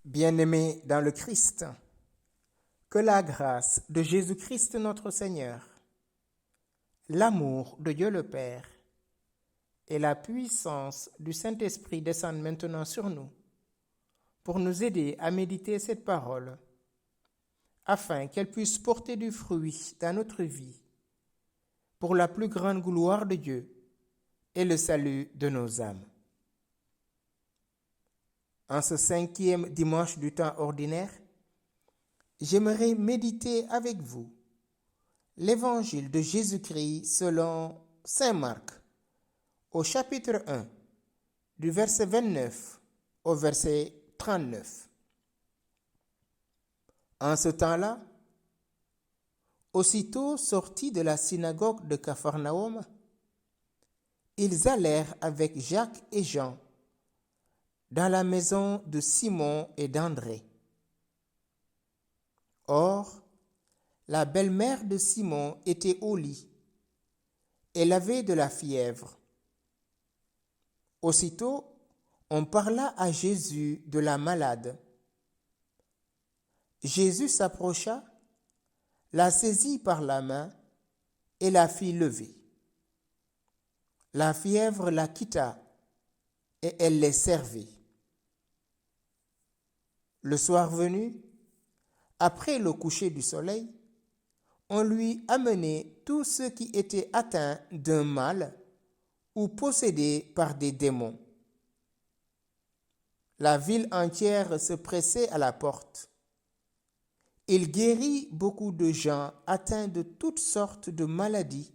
Bien-aimés dans le Christ, que la grâce de Jésus-Christ notre Seigneur, l'amour de Dieu le Père et la puissance du Saint-Esprit descendent maintenant sur nous pour nous aider à méditer cette parole afin qu'elle puisse porter du fruit dans notre vie pour la plus grande gloire de Dieu et le salut de nos âmes. En ce 5e dimanche du temps ordinaire, j'aimerais méditer avec vous l'évangile de Jésus-Christ selon saint Marc, au chapitre 1, du verset 29 au verset 39. En ce temps-là, aussitôt sortis de la synagogue de Capharnaüm, ils allèrent avec Jacques et Jean dans la maison de Simon et d'André. Or, la belle-mère de Simon était au lit. Elle avait de la fièvre. Aussitôt, on parla à Jésus de la malade. Jésus s'approcha, la saisit par la main et la fit lever. La fièvre la quitta et elle les servit. Le soir venu, après le coucher du soleil, on lui amenait tous ceux qui étaient atteints d'un mal ou possédés par des démons. La ville entière se pressait à la porte. Il guérit beaucoup de gens atteints de toutes sortes de maladies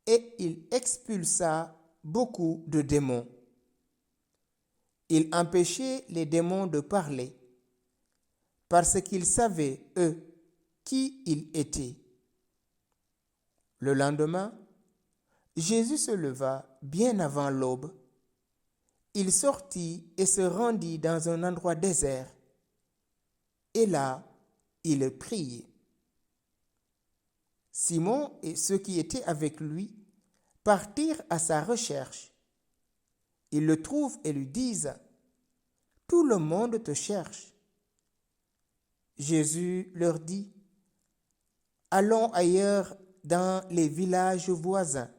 et il expulsa beaucoup de démons. Il empêchait les démons de parler parce qu'ils savaient, eux, qui il était. Le lendemain, Jésus se leva bien avant l'aube. Il sortit et se rendit dans un endroit désert. Et là, il priait. Simon et ceux qui étaient avec lui partirent à sa recherche. Ils le trouvent et lui disent : « Tout le monde te cherche. » Jésus leur dit : « Allons ailleurs dans les villages voisins,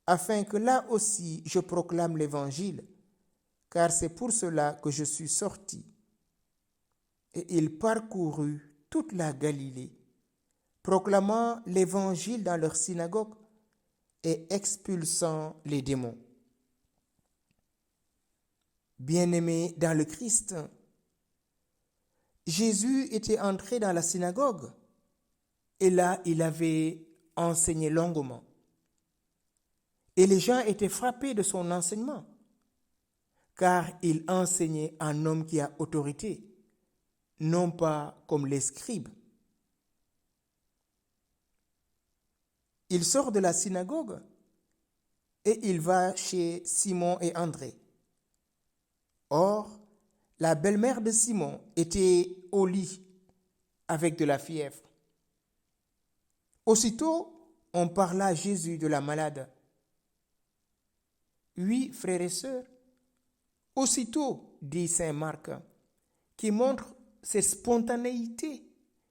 afin que là aussi je proclame l'Évangile, car c'est pour cela que je suis sorti. » Et il parcourut toute la Galilée, proclamant l'Évangile dans leurs synagogues et expulsant les démons. Bien-aimés dans le Christ, Jésus était entré dans la synagogue et là, il avait enseigné longuement. Et les gens étaient frappés de son enseignement, car il enseignait un homme qui a autorité, non pas comme les scribes. Il sort de la synagogue et il va chez Simon et André. Or, la belle-mère de Simon était au lit avec de la fièvre. Aussitôt, on parla à Jésus de la malade. Oui, frères et sœurs, aussitôt, dit saint Marc, qui montre cette spontanéité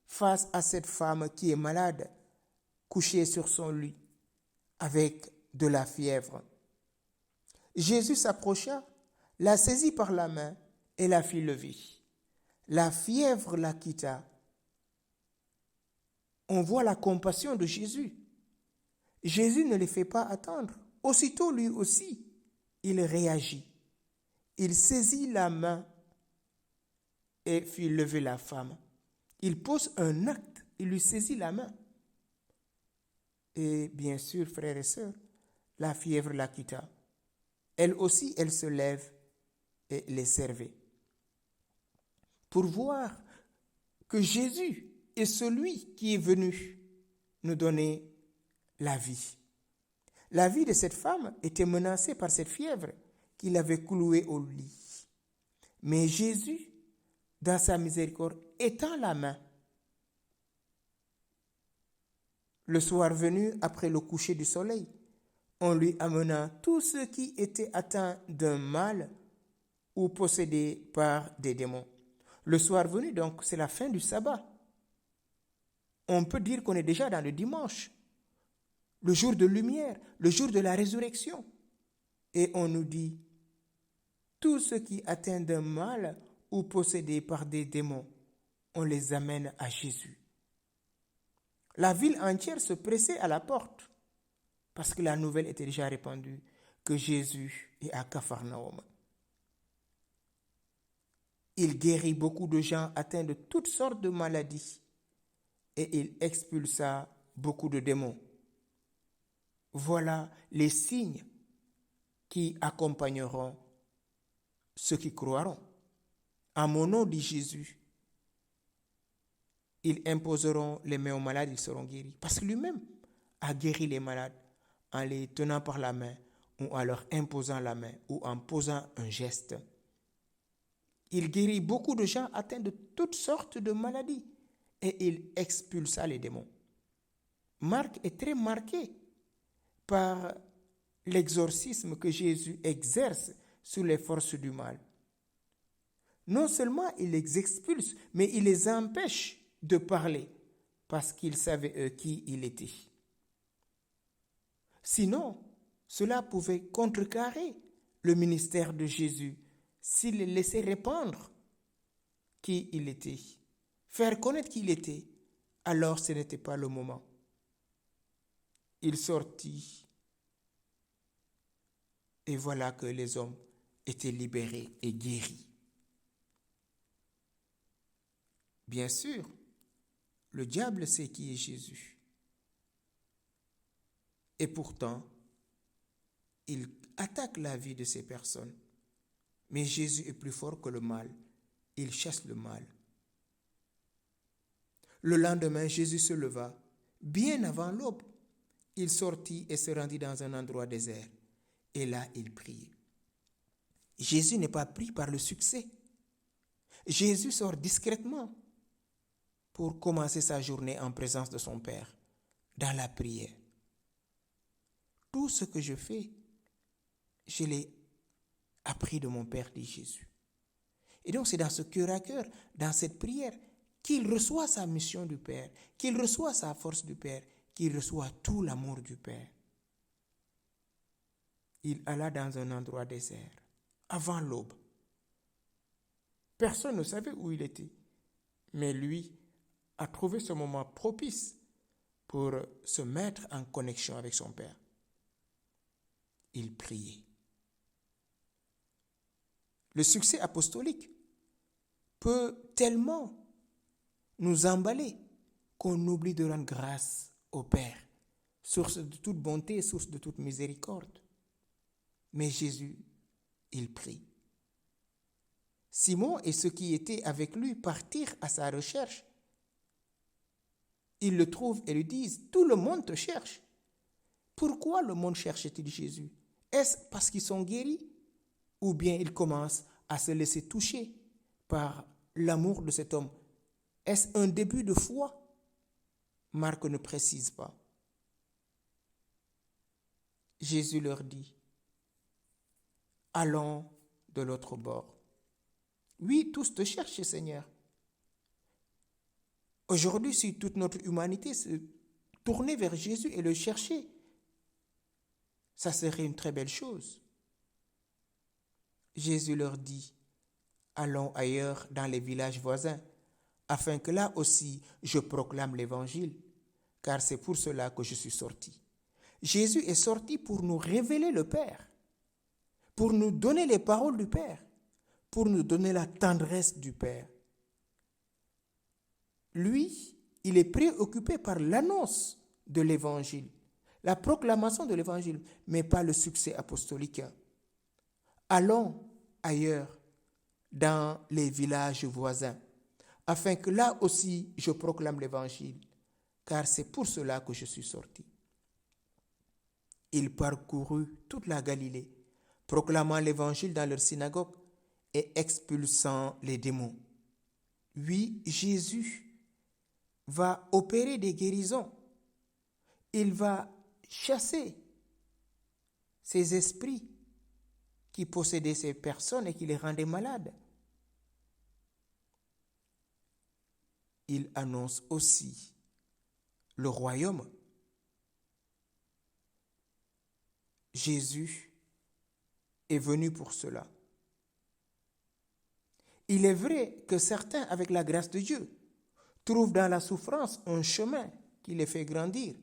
face à cette femme qui est malade, couchée sur son lit, avec de la fièvre. Jésus s'approcha, la saisit par la main et la fit lever. La fièvre la quitta. On voit la compassion de Jésus. Jésus ne les fait pas attendre. Aussitôt, lui aussi, il réagit. Il saisit la main et fit lever la femme. Il pose un acte, il lui saisit la main. Et bien sûr, frères et sœurs, la fièvre la quitta. Elle aussi, elle se lève et les servait. Pour voir que Jésus est celui qui est venu nous donner la vie. La vie de cette femme était menacée par cette fièvre qui l'avait clouée au lit. Mais Jésus, dans sa miséricorde, étend la main. Le soir venu, après le coucher du soleil, on lui amena tous ceux qui étaient atteints d'un mal ou possédés par des démons. Le soir venu, donc, c'est la fin du sabbat. On peut dire qu'on est déjà dans le dimanche, le jour de lumière, le jour de la résurrection. Et on nous dit, tous ceux qui atteignent d'un mal ou possédés par des démons, on les amène à Jésus. La ville entière se pressait à la porte parce que la nouvelle était déjà répandue que Jésus est à Capharnaüm. Il guérit beaucoup de gens atteints de toutes sortes de maladies et il expulsa beaucoup de démons. Voilà les signes qui accompagneront ceux qui croiront. En mon nom, dit Jésus, ils imposeront les mains aux malades, ils seront guéris. Parce que lui-même a guéri les malades en les tenant par la main ou en leur imposant la main ou en posant un geste. Il guérit beaucoup de gens atteints de toutes sortes de maladies et il expulsa les démons. Marc est très marqué par l'exorcisme que Jésus exerce sur les forces du mal. Non seulement il les expulse, mais il les empêche de parler parce qu'il savait qui il était. Sinon, cela pouvait contrecarrer le ministère de Jésus s'il les laissait répandre qui il était. Faire connaître qui il était, alors ce n'était pas le moment. Il sortit et voilà que les hommes étaient libérés et guéris. Bien sûr, le diable sait qui est Jésus. Et pourtant, il attaque la vie de ces personnes. Mais Jésus est plus fort que le mal. Il chasse le mal. Le lendemain, Jésus se leva. Bien avant l'aube, il sortit et se rendit dans un endroit désert. Et là, il priait. Jésus n'est pas pris par le succès. Jésus sort discrètement pour commencer sa journée en présence de son Père, dans la prière. Tout ce que je fais, je l'ai appris de mon Père, dit Jésus. Et donc c'est dans ce cœur à cœur, dans cette prière, qu'il reçoit sa mission du Père, qu'il reçoit sa force du Père, qu'il reçoit tout l'amour du Père. Il alla dans un endroit désert, avant l'aube. Personne ne savait où il était, mais lui a trouvé ce moment propice pour se mettre en connexion avec son Père. Il priait. Le succès apostolique peut tellement nous emballer qu'on oublie de rendre grâce au Père, source de toute bonté, source de toute miséricorde. Mais Jésus, il prie. Simon et ceux qui étaient avec lui partirent à sa recherche. Ils le trouvent et lui disent, tout le monde te cherche. Pourquoi le monde cherche-t-il Jésus? Est-ce parce qu'ils sont guéris? Ou bien ils commencent à se laisser toucher par l'amour de cet homme? Est-ce un début de foi? Marc ne précise pas. Jésus leur dit, allons de l'autre bord. Oui, tous te cherchent, Seigneur. Aujourd'hui, si toute notre humanité se tournait vers Jésus et le cherchait, ça serait une très belle chose. Jésus leur dit, allons ailleurs dans les villages voisins, afin que là aussi je proclame l'évangile, car c'est pour cela que je suis sorti. Jésus est sorti pour nous révéler le Père, pour nous donner les paroles du Père, pour nous donner la tendresse du Père. Lui, il est préoccupé par l'annonce de l'évangile, la proclamation de l'évangile, mais pas le succès apostolique. Allons ailleurs, dans les villages voisins, afin que là aussi je proclame l'évangile, car c'est pour cela que je suis sorti. Il parcourut toute la Galilée, proclamant l'évangile dans leur synagogue et expulsant les démons. Oui, Jésus va opérer des guérisons. Il va chasser ces esprits qui possédaient ces personnes et qui les rendaient malades. il annonce aussi le royaume. Jésus est venu pour cela. Il est vrai que certains, avec la grâce de Dieu, trouvent dans la souffrance un chemin qui les fait grandir.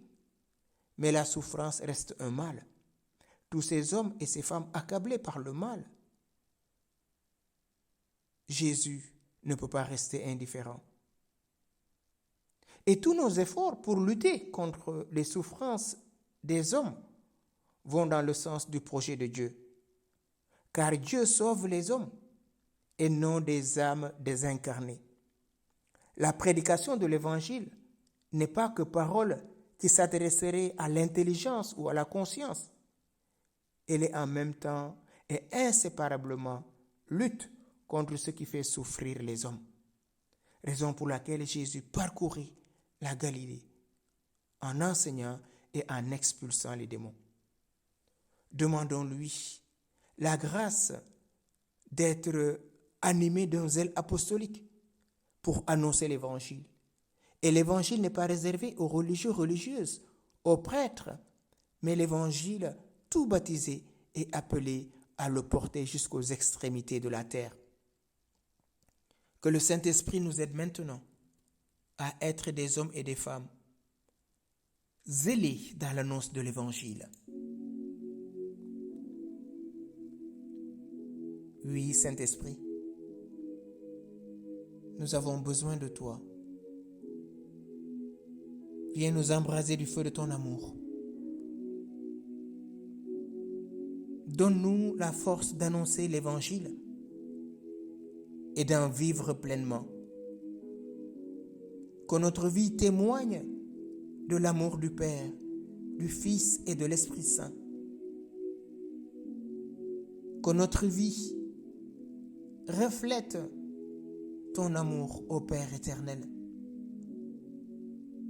Mais la souffrance reste un mal. Tous ces hommes et ces femmes accablés par le mal, Jésus ne peut pas rester indifférent. Et tous nos efforts pour lutter contre les souffrances des hommes vont dans le sens du projet de Dieu. Car Dieu sauve les hommes et non des âmes désincarnées. La prédication de l'Évangile n'est pas que parole qui s'adresserait à l'intelligence ou à la conscience. Elle est en même temps et inséparablement lutte contre ce qui fait souffrir les hommes. Raison pour laquelle Jésus parcourit la Galilée en enseignant et en expulsant les démons. Demandons-lui la grâce d'être animé d'un zèle apostolique pour annoncer l'Évangile. Et l'Évangile n'est pas réservé aux religieux, religieuses, aux prêtres, mais l'Évangile, tout baptisé, est appelé à le porter jusqu'aux extrémités de la terre. Que le Saint-Esprit nous aide maintenant à être des hommes et des femmes zélés dans l'annonce de l'Évangile. Oui, Saint-Esprit, nous avons besoin de toi. Viens nous embraser du feu de ton amour. Donne-nous la force d'annoncer l'Évangile et d'en vivre pleinement. Que notre vie témoigne de l'amour du Père, du Fils et de l'Esprit Saint. Que notre vie reflète ton amour au Père éternel.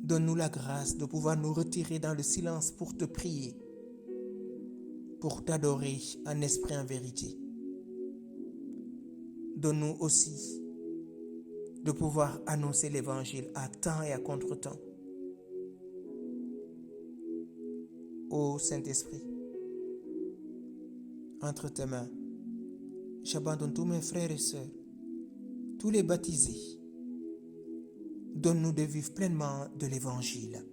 Donne-nous la grâce de pouvoir nous retirer dans le silence pour te prier, pour t'adorer en esprit et en vérité. Donne-nous aussi de pouvoir annoncer l'Évangile à temps et à contre-temps. Ô Saint-Esprit, entre tes mains, j'abandonne tous mes frères et sœurs, tous les baptisés. Donne-nous de vivre pleinement de l'Évangile.